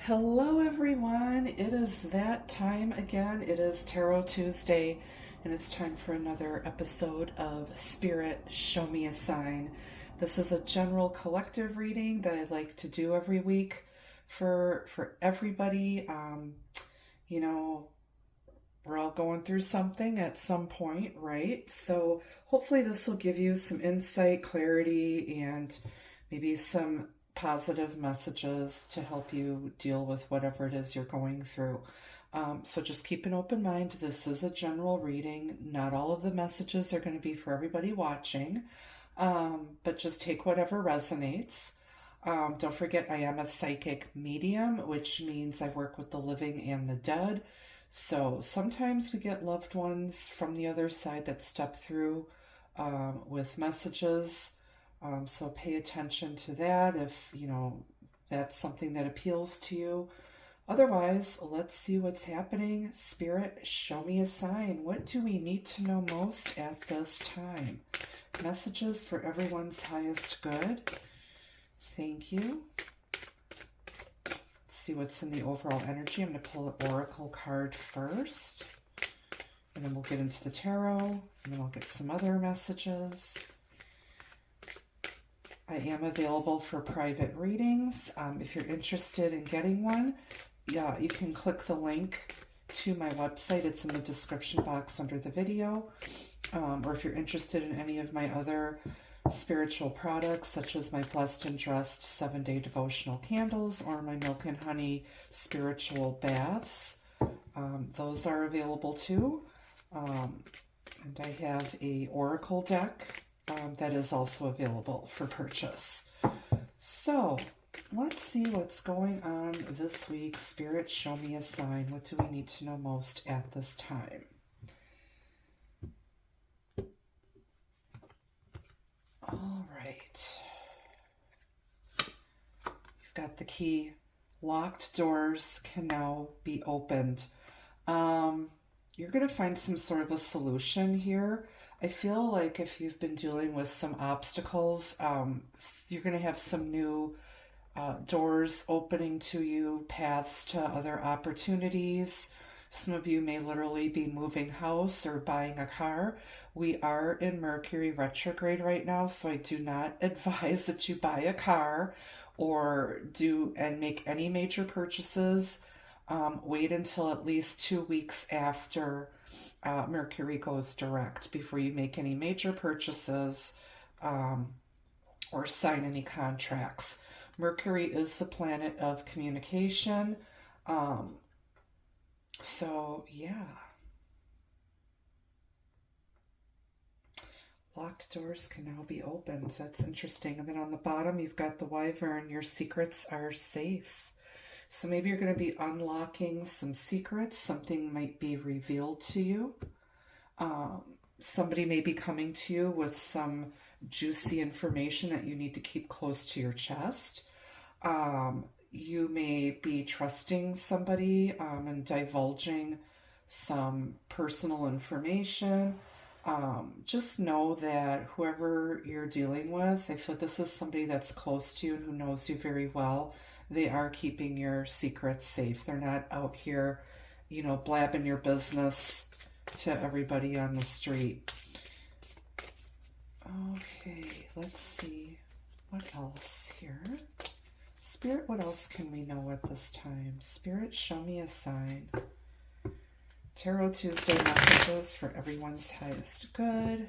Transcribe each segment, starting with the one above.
Hello everyone, it is that time again. It is Tarot Tuesday and it's time for another episode of Spirit Show Me a Sign. This is a general collective reading that I like to do every week for everybody. You know, we're all going through something at some point, right? So hopefully this will give you some insight, clarity, and maybe some positive messages to help you deal with whatever it is you're going through. So just keep an open mind. This is a general reading. Not all of the messages are going to be for everybody watching, but just take whatever resonates. Don't forget, I am a psychic medium, which means I work with the living and the dead. So sometimes we get loved ones from the other side that step through with messages. So pay attention to that if, you know, that's something that appeals to you. Otherwise, let's see what's happening. Spirit, show me a sign. What do we need to know most at this time? Messages for everyone's highest good. Thank you. Let's see what's in the overall energy. I'm going to pull an oracle card first, and then we'll get into the tarot, and then I'll get some other messages. I am available for private readings. If you're interested in getting one, yeah, you can click the link to my website. It's in the description box under the video. Or if you're interested in any of my other spiritual products, such as my Blessed and Dressed 7-day devotional candles or my Milk and Honey spiritual baths, those are available too. And I have a oracle deck that is also available for purchase. So let's see what's going on this week. Spirit, show me a sign. What do we need to know most at this time? All right. You've got the key. Locked doors can now be opened. You're going to find some sort of a solution here. I feel like if you've been dealing with some obstacles, you're going to have some new doors opening to you, paths to other opportunities. Some of you may literally be moving house or buying a car. We are in Mercury retrograde right now, so I do not advise that you buy a car or do and make any major purchases. Wait until at least 2 weeks after Mercury goes direct before you make any major purchases or sign any contracts. Mercury is the planet of communication. So, yeah. Locked doors can now be opened. So that's interesting. And then on the bottom, you've got the Wyvern. Your secrets are safe. So maybe you're going to be unlocking some secrets. Something might be revealed to you. Somebody may be coming to you with some juicy information that you need to keep close to your chest. You may be trusting somebody and divulging some personal information. Just know that whoever you're dealing with, I feel like this is somebody that's close to you and who knows you very well. They are keeping your secrets safe. They're not out here, you know, blabbing your business to everybody on the street. Okay, let's see what else here. Spirit, what else can we know at this time? Spirit, show me a sign. Tarot Tuesday messages for everyone's highest good.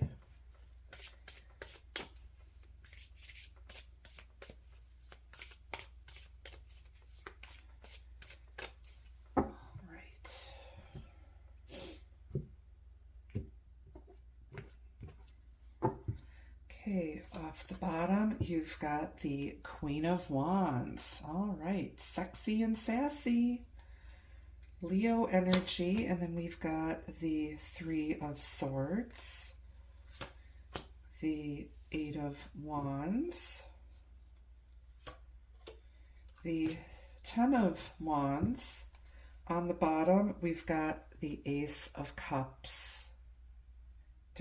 Okay, off the bottom, you've got the Queen of Wands. All right, sexy and sassy. Leo energy, and then we've got the Three of Swords, the Eight of Wands, the Ten of Wands. On the bottom, we've got the Ace of Cups.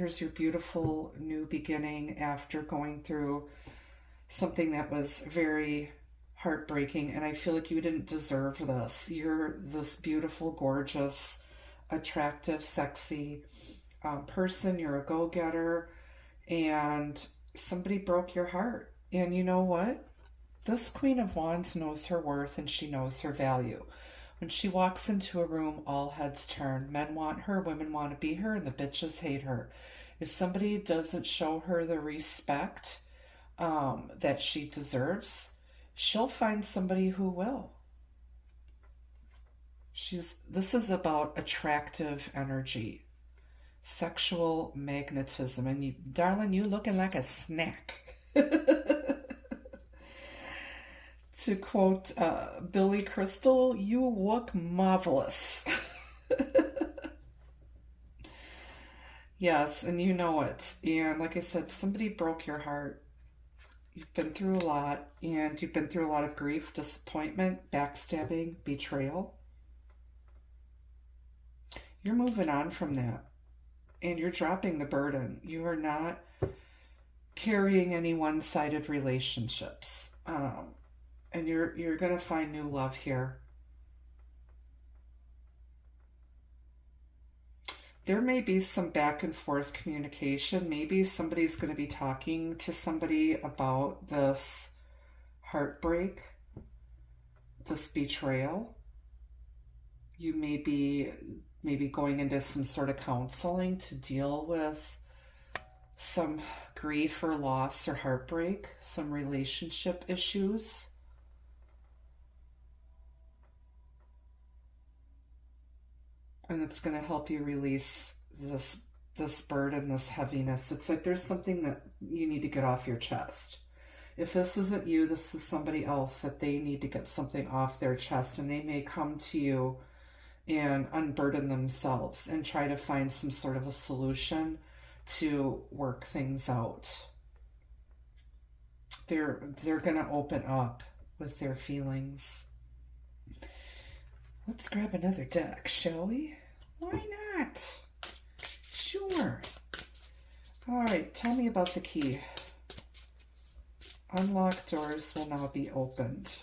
There's your beautiful new beginning after going through something that was very heartbreaking, and I feel like you didn't deserve this. You're this beautiful, gorgeous, attractive, sexy person. You're a go-getter, and somebody broke your heart. And you know what? This Queen of Wands knows her worth and she knows her value. When she walks into a room, all heads turn. Men want her, women want to be her, and the bitches hate her. If somebody doesn't show her the respect that she deserves, she'll find somebody who will. This is about attractive energy, sexual magnetism, and you, darling, you looking like a snack. To quote Billy Crystal, you look marvelous. Yes, and you know it. And like I said, somebody broke your heart. You've been through a lot, and you've been through a lot of grief, disappointment, backstabbing, betrayal. You're moving on from that, and you're dropping the burden. You are not carrying any one-sided relationships. And you're going to find new love here. There may be some back and forth communication. Maybe somebody's going to be talking to somebody about this heartbreak, this betrayal. You may be maybe going into some sort of counseling to deal with some grief or loss or heartbreak, some relationship issues. And it's going to help you release this burden, this heaviness. It's like there's something that you need to get off your chest. If this isn't you, this is somebody else that they need to get something off their chest, and they may come to you and unburden themselves and try to find some sort of a solution to work things out. They're going to open up with their feelings. Let's grab another deck, shall we? Why not? Sure. All right, tell me about the key. Unlocked doors will now be opened.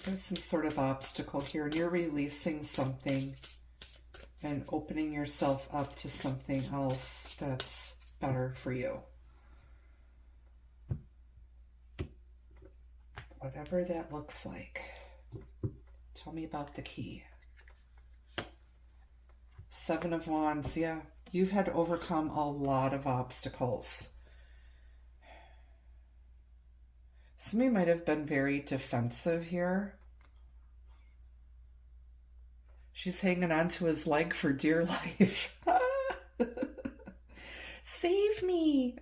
There's some sort of obstacle here, and you're releasing something and opening yourself up to something else that's better for you. Whatever that looks like. Tell me about the key. Seven of Wands, yeah. You've had to overcome a lot of obstacles. Somebody might have been very defensive here. She's hanging on to his leg for dear life. Save me.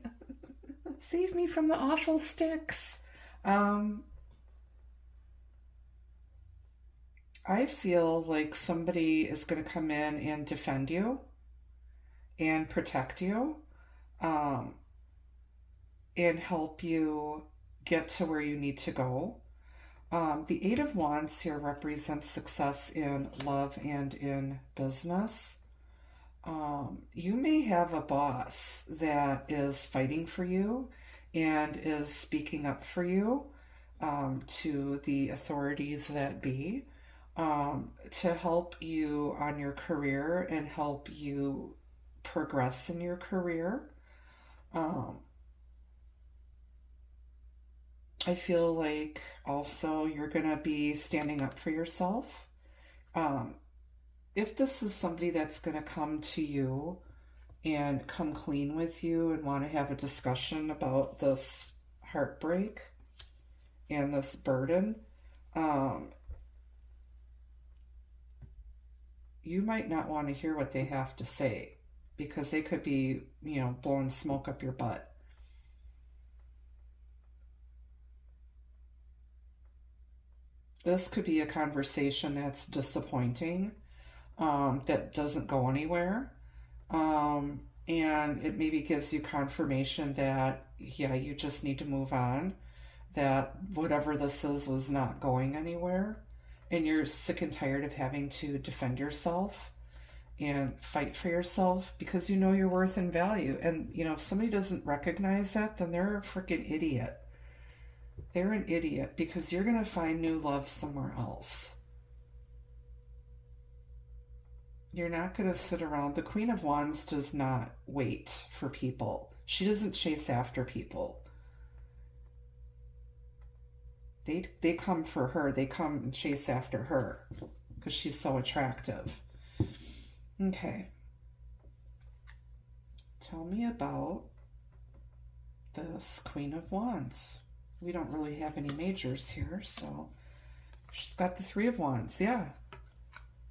Save me from the awful sticks. I feel like somebody is going to come in and defend you and protect you, and help you get to where you need to go. The Eight of Wands here represents success in love and in business. You may have a boss that is fighting for you and is speaking up for you to the authorities that be, to help you on your career and help you progress in your career. I feel like also you're going to be standing up for yourself. If this is somebody that's going to come to you and come clean with you and want to have a discussion about this heartbreak and this burden, you might not want to hear what they have to say, because they could be, blowing smoke up your butt. This could be a conversation that's disappointing, that doesn't go anywhere. And it maybe gives you confirmation that, yeah, you just need to move on, that whatever this is was not going anywhere, and you're sick and tired of having to defend yourself and fight for yourself because you know your worth and value. And, if somebody doesn't recognize that, then they're a freaking idiot. They're an idiot because you're going to find new love somewhere else. You're not going to sit around. The Queen of Wands does not wait for people. She doesn't chase after people. They come for her. They come and chase after her because she's so attractive. Okay. Tell me about this Queen of Wands. We don't really have any majors here, so she's got the Three of Wands. Yeah.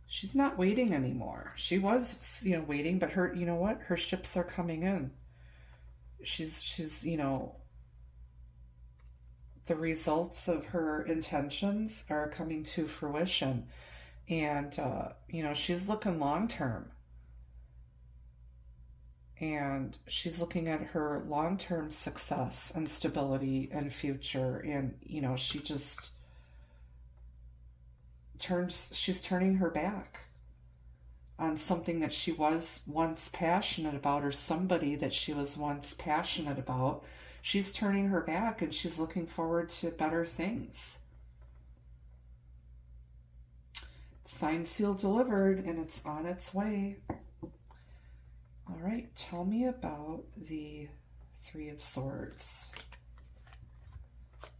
She's not waiting anymore. She was, waiting, but her, you know what? Her ships are coming in. She's, the results of her intentions are coming to fruition. And, she's looking long term. And she's looking at her long-term success and stability and future. And, she just she's turning her back on something that she was once passionate about, or somebody that she was once passionate about. She's turning her back and she's looking forward to better things. Signed, sealed, delivered, and it's on its way. All right, tell me about the Three of Swords.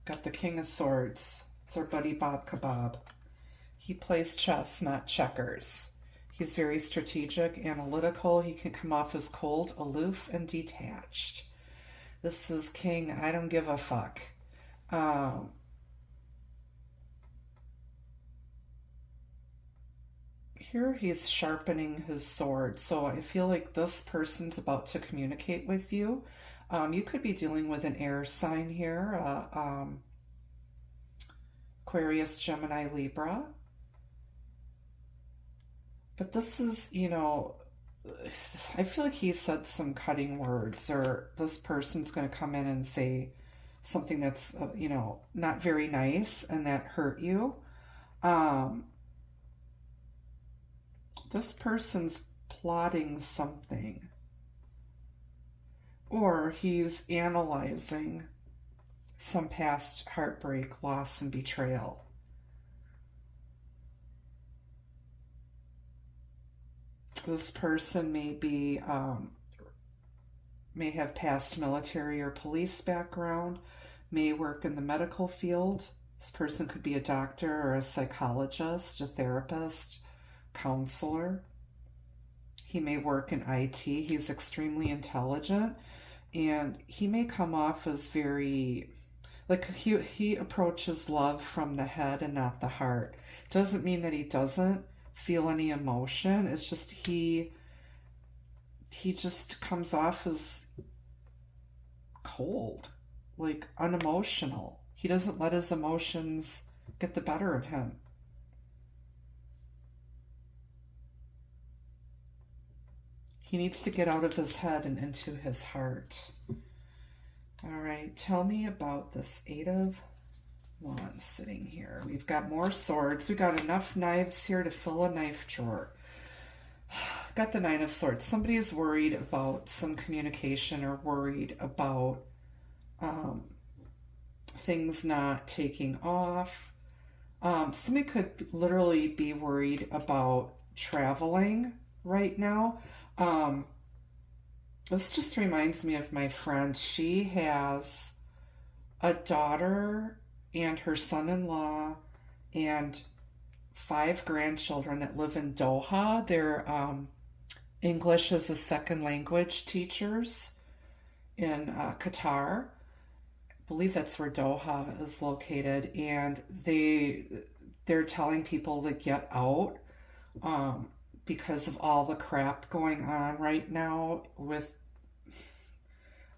Got the King of Swords. It's our buddy Bob Kebab. He plays chess, not checkers. He's very strategic, analytical. He can come off as cold, aloof, and detached. This is King, I don't give a fuck. Here he's sharpening his sword. So I feel like this person's about to communicate with you. You could be dealing with an air sign here. Aquarius, Gemini, Libra. But this is, I feel like he said some cutting words, or this person's going to come in and say something that's, not very nice and that hurt you. This person's plotting something, or he's analyzing some past heartbreak, loss, and betrayal. This person may have past military or police background, may work in the medical field. This person could be a doctor or a psychologist, a therapist, counselor. He may work in IT. He's extremely intelligent, and he may come off as very, like, he approaches love from the head and not the heart. Doesn't mean that he doesn't feel any emotion. It's just he just comes off as cold, like unemotional. He doesn't let his emotions get the better of him. He needs to get out of his head and into his heart. All right, tell me about this Eight of Wands sitting here. We've got more swords. We got enough knives here to fill a knife drawer. Got the Nine of Swords. Somebody is worried about some communication, or worried about things not taking off. Somebody could literally be worried about traveling right now. This just reminds me of my friend. She has a daughter and her son-in-law and 5 grandchildren that live in Doha. They're English as a second language teachers in Qatar. I believe that's where Doha is located. And they're telling people to get out because of all the crap going on right now with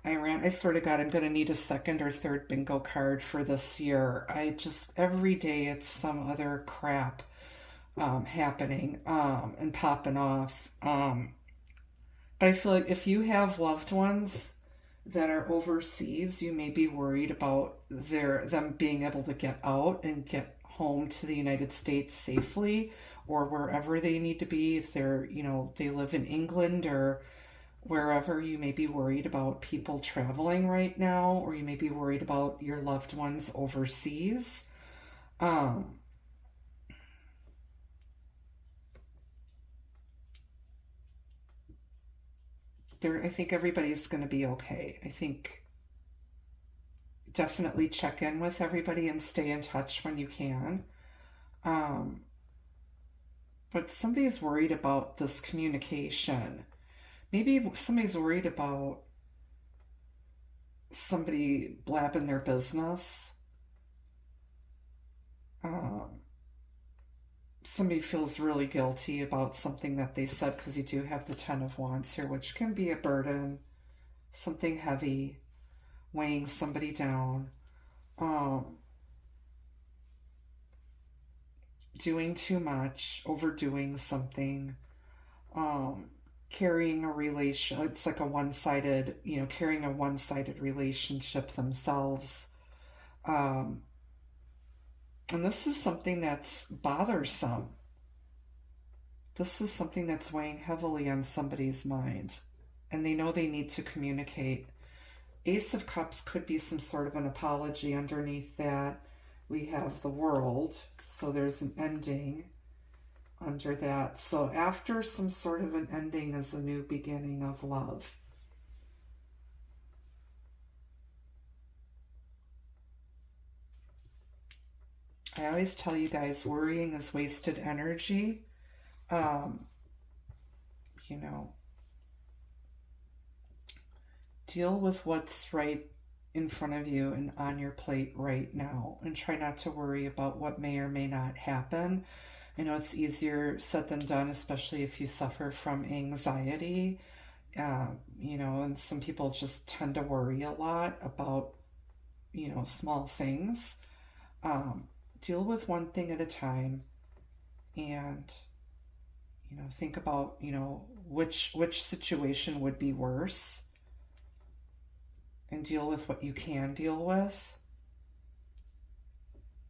Iran. I swear to God, I'm going to need a second or third bingo card for this year. Every day it's some other crap happening and popping off. But I feel like if you have loved ones that are overseas, you may be worried about them being able to get out and get home to the United States safely, or wherever they need to be. If they're, they live in England or wherever, you may be worried about people traveling right now, or you may be worried about your loved ones overseas. I think everybody's going to be okay. I think definitely check in with everybody and stay in touch when you can. But somebody's worried about this communication. Maybe somebody's worried about somebody blabbing their business. Somebody feels really guilty about something that they said, because you do have the Ten of Wands here, which can be a burden, something heavy, weighing somebody down. Doing too much, overdoing something, carrying a relation. It's like a one-sided, carrying a one-sided relationship themselves. And this is something that's bothersome. This is something that's weighing heavily on somebody's mind, and they know they need to communicate. Ace of Cups could be some sort of an apology. Underneath that, we have the World, so there's an ending under that. So after some sort of an ending is a new beginning of love. I always tell you guys, worrying is wasted energy. Deal with what's right in front of you and on your plate right now, and try not to worry about what may or may not happen. I know it's easier said than done, especially if you suffer from anxiety, and some people just tend to worry a lot about, small things. Deal with one thing at a time, and think about which situation would be worse, and deal with what you can deal with.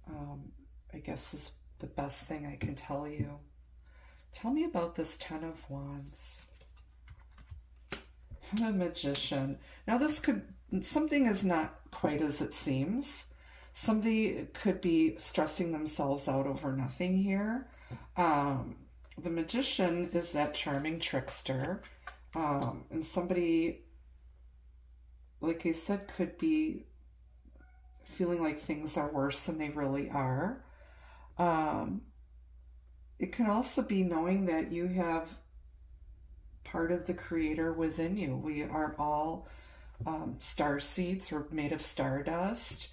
I guess is the best thing I can tell you. Tell me about this Ten of Wands. The Magician. Now something is not quite as it seems. Somebody could be stressing themselves out over nothing here. The Magician is that charming trickster. And somebody, like I said, could be feeling like things are worse than they really are. It can also be knowing that you have part of the Creator within you. We are all star seeds. We're made of stardust.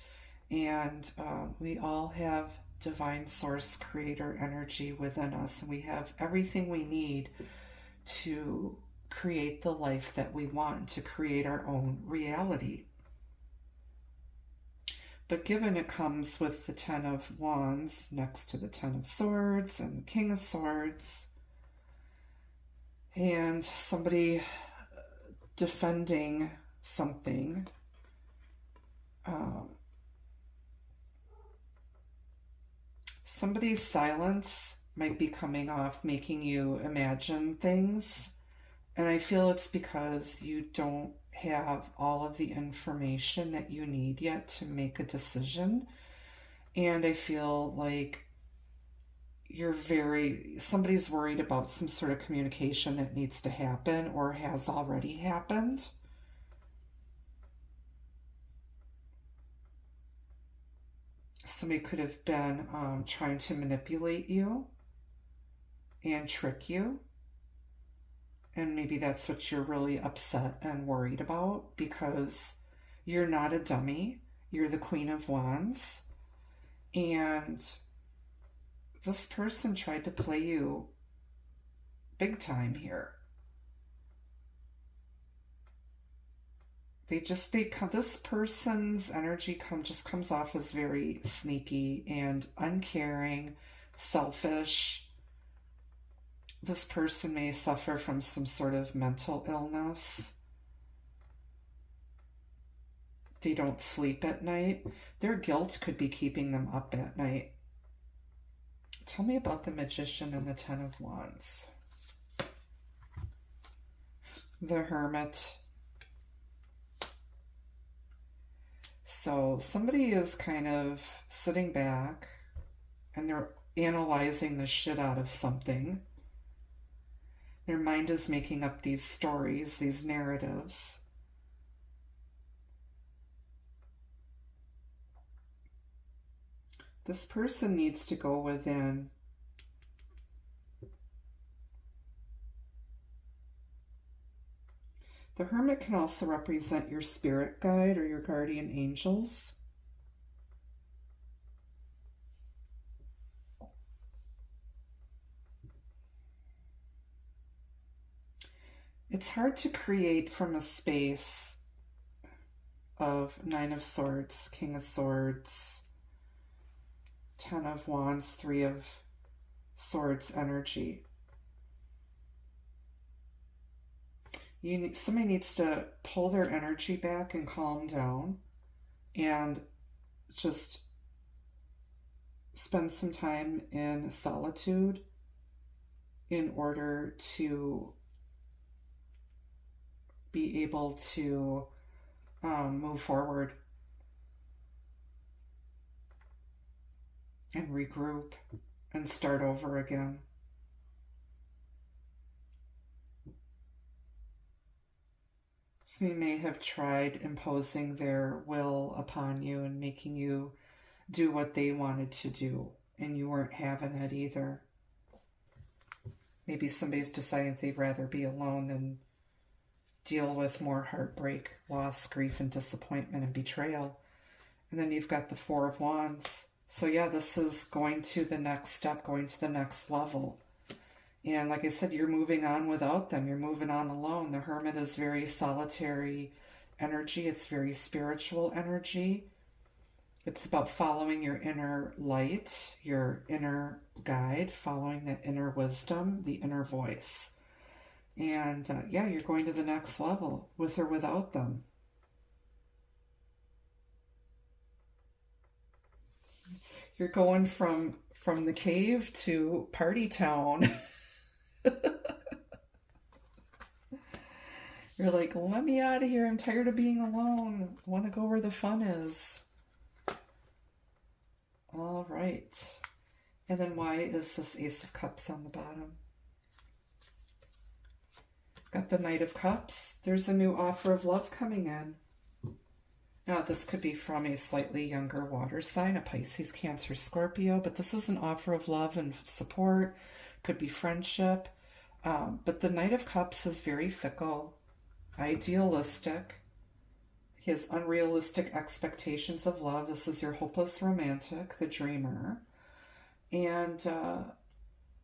And we all have divine source creator energy within us. And we have everything we need to create the life that we want, to create our own reality. But given it comes with the Ten of Wands next to the Ten of Swords and the King of Swords, and somebody defending something, somebody's silence might be coming off, making you imagine things. And I feel it's because you don't have all of the information that you need yet to make a decision. And I feel like somebody's worried about some sort of communication that needs to happen or has already happened. Somebody could have been trying to manipulate you and trick you. And maybe that's what you're really upset and worried about, because you're not a dummy. You're the Queen of Wands. And this person tried to play you big time here. This person's energy just comes off as very sneaky and uncaring, selfish. This person may suffer from some sort of mental illness. They don't sleep at night. Their guilt could be keeping them up at night. Tell me about the Magician and the Ten of Wands. The Hermit. So somebody is kind of sitting back and they're analyzing the shit out of something. Their mind is making up these stories, these narratives. This person needs to go within. The Hermit can also represent your spirit guide or your guardian angels. It's hard to create from a space of Nine of Swords, King of Swords, Ten of Wands, Three of Swords energy. Somebody needs to pull their energy back and calm down and just spend some time in solitude in order to be able to move forward and regroup and start over again. So you may have tried imposing their will upon you and making you do what they wanted to do, and you weren't having it either. Maybe somebody's deciding they'd rather be alone than deal with more heartbreak, loss, grief, and disappointment and betrayal. And then you've got the Four of Wands. So yeah, this is going to the next step, going to the next level. And like I said, you're moving on without them. You're moving on alone. The Hermit is very solitary energy. It's very spiritual energy. It's about following your inner light, your inner guide, following the inner wisdom, the inner voice. And yeah, you're going to the next level with or without them. You're going from the cave to party town. You're like, let me out of here. I'm tired of being alone. I want to go where the fun is. All right. And then why is this Ace of Cups on the bottom? Got the Knight of Cups. There's a new offer of love coming in. Now, this could be from a slightly younger water sign, a Pisces, Cancer, Scorpio, but this is an offer of love and support. Could be friendship. But the Knight of Cups is very fickle, idealistic. He has unrealistic expectations of love. This is your hopeless romantic, the dreamer. And,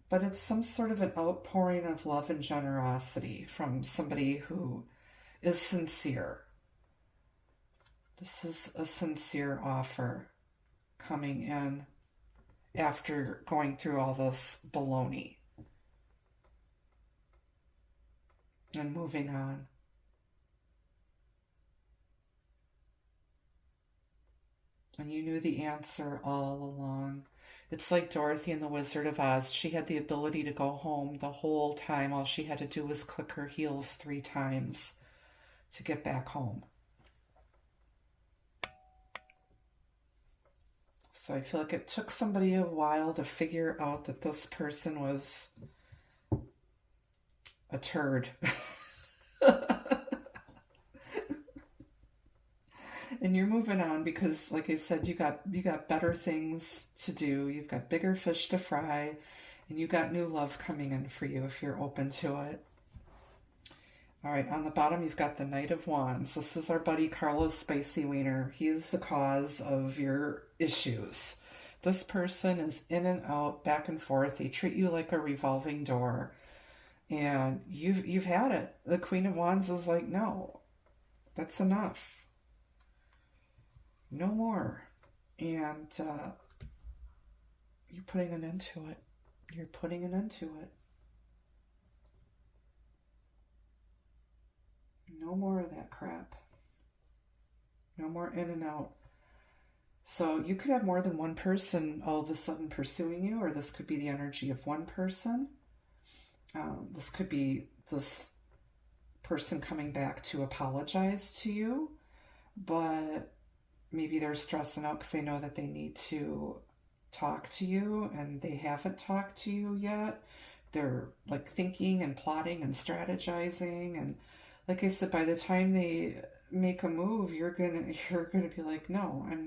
but it's some sort of an outpouring of love and generosity from somebody who is sincere. This is a sincere offer coming in after going through all this baloney and moving on. And you knew the answer all along. It's like Dorothy and the Wizard of Oz. She had the ability to go home the whole time. All she had to do was click her heels 3 times to get back home. So I feel like it took somebody a while to figure out that this person was a turd. And you're moving on because, like I said, you got better things to do. You've got bigger fish to fry, and you got new love coming in for you if you're open to it. All right, on the bottom, you've got the Knight of Wands. This is our buddy Carlos Spicy Wiener. He is the cause of your issues. This person is in and out, back and forth. They treat you like a revolving door, and you've had it. The Queen of Wands is like, no, that's enough. No more. And you're putting an end to it. You're putting an end to it. No more of that crap. No more in and out. So you could have more than one person all of a sudden pursuing you, or this could be the energy of one person. This could be this person coming back to apologize to you, but maybe they're stressing out because they know that they need to talk to you and they haven't talked to you yet. They're like thinking and plotting and strategizing, and like I said, by the time they make a move, you're gonna be like, no, I'm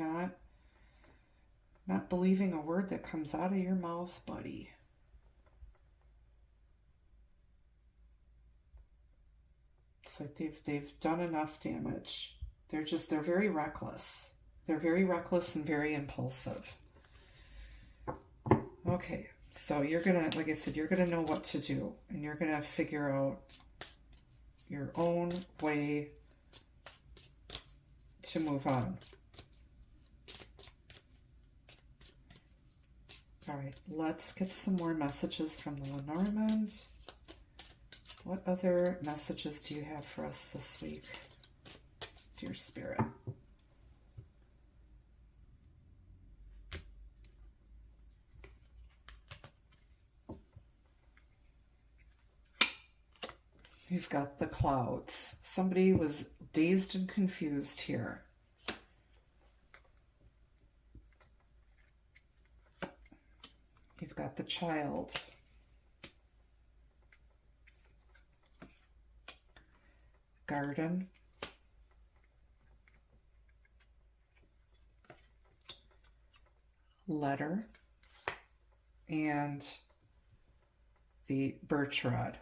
not believing a word that comes out of your mouth, buddy. It's like they've done enough damage. They're very reckless. They're very reckless and very impulsive. Okay, so you're gonna, like I said, you're gonna know what to do, and you're gonna figure out your own way to move on. All right, let's get some more messages from the Lenormand. What other messages do you have for us this week, dear Spirit? You've got the clouds. Somebody was dazed and confused here. You've got the Child. Garden. Letter. And the birch rod.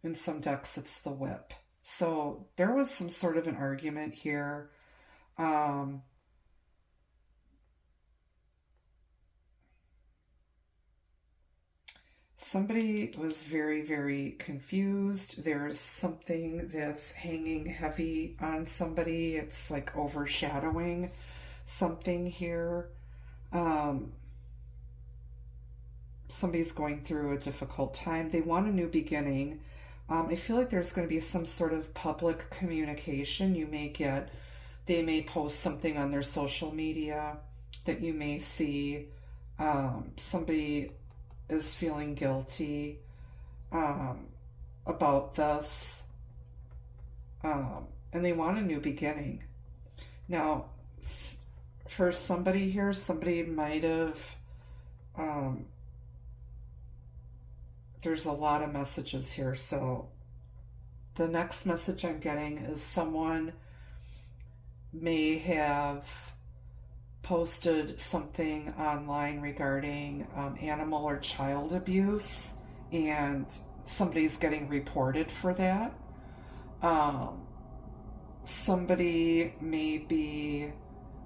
In some decks, it's the whip. So there was some sort of an argument here. Somebody was very, very confused. There's something that's hanging heavy on somebody. It's like overshadowing something here. Somebody's going through a difficult time. They want a new beginning. I feel like there's going to be some sort of public communication. They may post something on their social media that you may see. Somebody is feeling guilty about this. And they want a new beginning. Now, for somebody here, somebody might have... there's a lot of messages here. So the next message I'm getting is someone may have posted something online regarding animal or child abuse, and somebody's getting reported for that. Somebody may be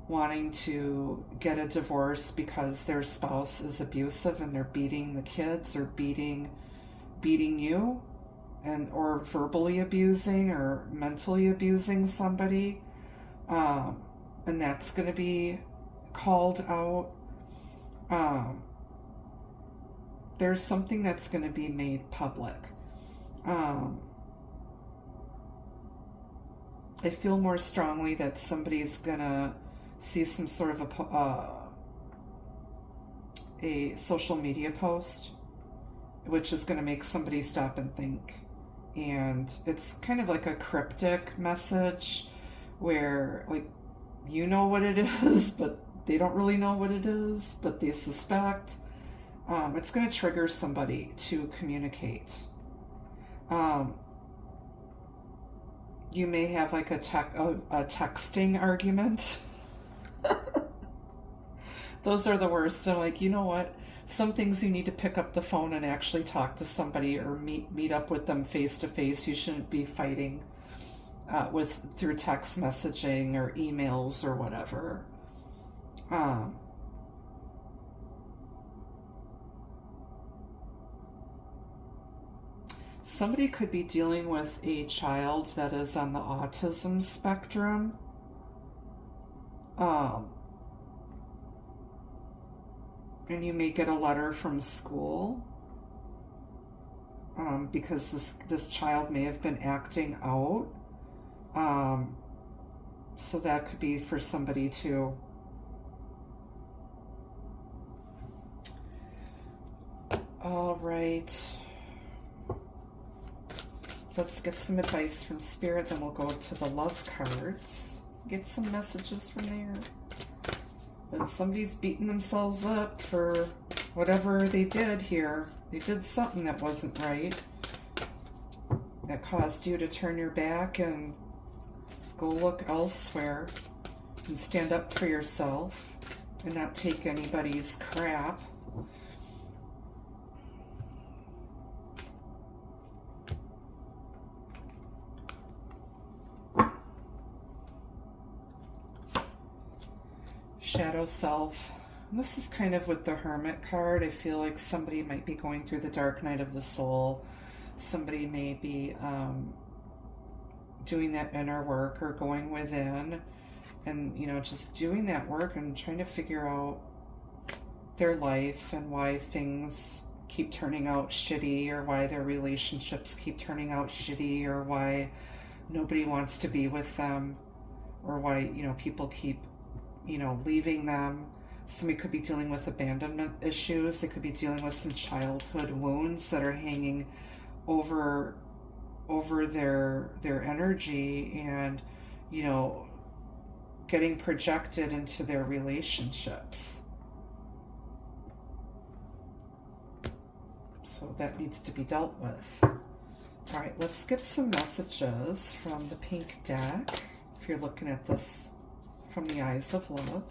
wanting to get a divorce because their spouse is abusive and they're beating the kids or beating you, or verbally abusing or mentally abusing somebody, and that's going to be called out. There's something that's going to be made public. I feel more strongly that somebody's going to see some sort of a social media post, which is going to make somebody stop and think. And it's kind of like a cryptic message where, like, you know what it is, but they don't really know what it is, but they suspect. It's going to trigger somebody to communicate. You may have like a texting argument. Those are the worst. So, like, you know what? Some things you need to pick up the phone and actually talk to somebody, or meet up with them face to face. You shouldn't be fighting through text messaging or emails or whatever. Somebody could be dealing with a child that is on the autism spectrum. And you may get a letter from school because this child may have been acting out. So that could be for somebody too. All right. Let's get some advice from Spirit, then we'll go to the love cards. Get some messages from there. But somebody's beating themselves up for whatever they did here. They did something that wasn't right. That caused you to turn your back and go look elsewhere and stand up for yourself and not take anybody's crap. Shadow self. And this is kind of with the Hermit card. I feel like somebody might be going through the dark night of the soul. Somebody may be doing that inner work or going within and, you know, just doing that work and trying to figure out their life and why things keep turning out shitty, or why their relationships keep turning out shitty, or why nobody wants to be with them, or why, you know, people keep, you know, leaving them. Somebody could be dealing with abandonment issues. They could be dealing with some childhood wounds that are hanging over their energy and, you know, getting projected into their relationships. So that needs to be dealt with. All right, let's get some messages from the pink deck if you're looking at this from the eyes of love.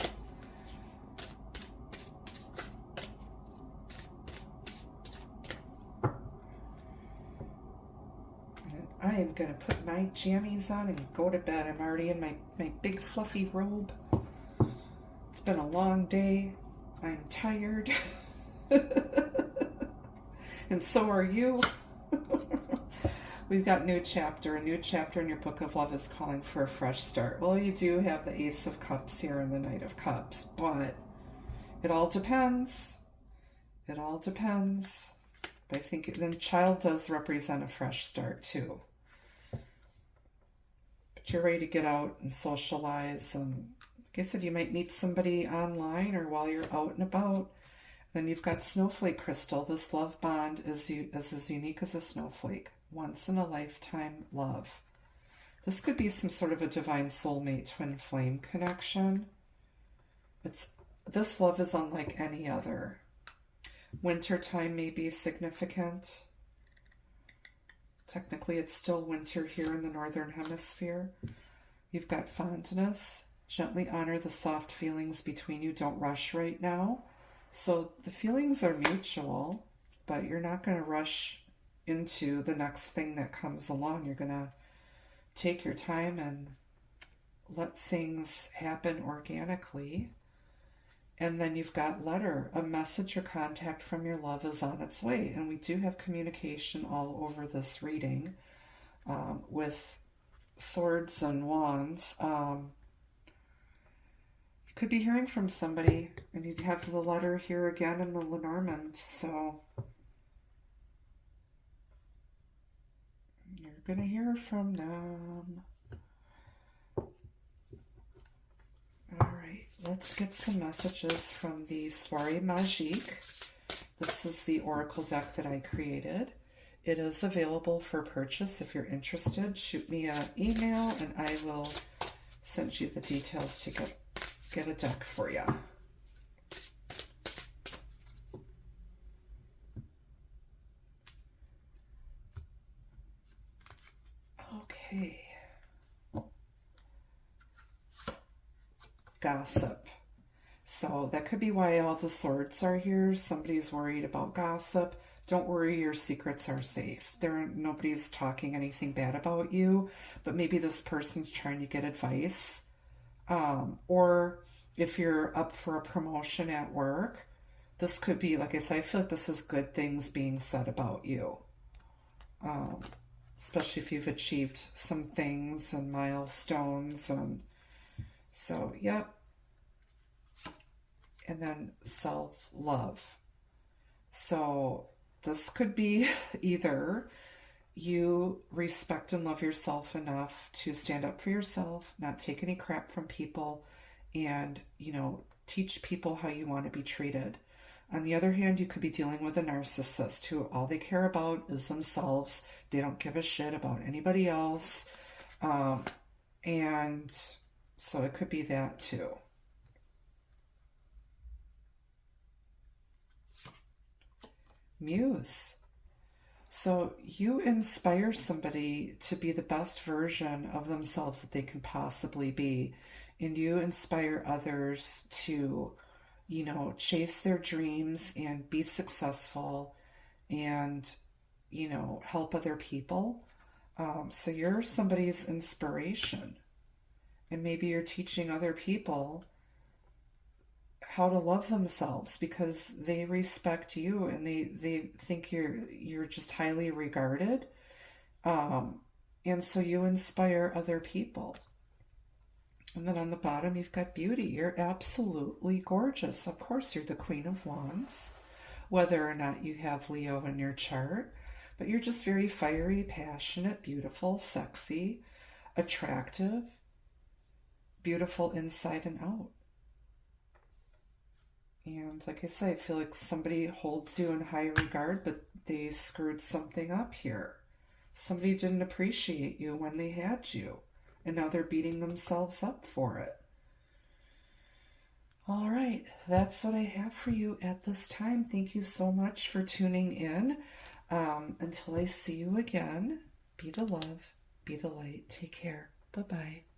I am going to put my jammies on and go to bed. I'm already in my big fluffy robe. It's been a long day. I'm tired. And so are you. We've got new chapter. A new chapter in your book of love is calling for a fresh start. Well, you do have the Ace of Cups here and the Knight of Cups, but it all depends. It all depends. But I think then child does represent a fresh start too. But you're ready to get out and socialize. And like I said, you might meet somebody online or while you're out and about. Then you've got snowflake crystal. This love bond is as unique as a snowflake. Once in a lifetime love. This could be some sort of a divine soulmate twin flame connection. This love is unlike any other. Wintertime may be significant. Technically, it's still winter here in the Northern Hemisphere. You've got fondness. Gently honor the soft feelings between you. Don't rush right now. So the feelings are mutual, but you're not going to rush into the next thing that comes along. You're going to take your time and let things happen organically. And then you've got letter. A message or contact from your love is on its way. And we do have communication all over this reading with swords and wands. You could be hearing from somebody, and you'd have the letter here again in the Lenormand. So you're going to hear from them. All right, let's get some messages from the Soirée Magique. This is the oracle deck that I created. It is available for purchase. If you're interested, shoot me an email and I will send you the details to get a deck for you. Okay. Gossip. So that could be why all the swords are here. Somebody's worried about gossip. Don't worry, your secrets are safe. Nobody's talking anything bad about you, but maybe this person's trying to get advice. Or if you're up for a promotion at work, this could be, like I said, I feel like this is good things being said about you. Especially if you've achieved some things and milestones. So, yep. And then self-love. So this could be either you respect and love yourself enough to stand up for yourself, not take any crap from people, and, you know, teach people how you want to be treated. On the other hand, you could be dealing with a narcissist who all they care about is themselves. They don't give a shit about anybody else. And so it could be that too. Muse. So you inspire somebody to be the best version of themselves that they can possibly be. And you inspire others to, you know, chase their dreams and be successful and, you know, help other people. So you're somebody's inspiration. And maybe you're teaching other people how to love themselves because they respect you and they think you're just highly regarded. And so you inspire other people. And then on the bottom, you've got beauty. You're absolutely gorgeous. Of course, you're the Queen of Wands, whether or not you have Leo in your chart. But you're just very fiery, passionate, beautiful, sexy, attractive, beautiful inside and out. And like I say, I feel like somebody holds you in high regard, but they screwed something up here. Somebody didn't appreciate you when they had you, and now they're beating themselves up for it. All right, that's what I have for you at this time. Thank you so much for tuning in. Until I see you again, be the love, be the light. Take care. Bye-bye.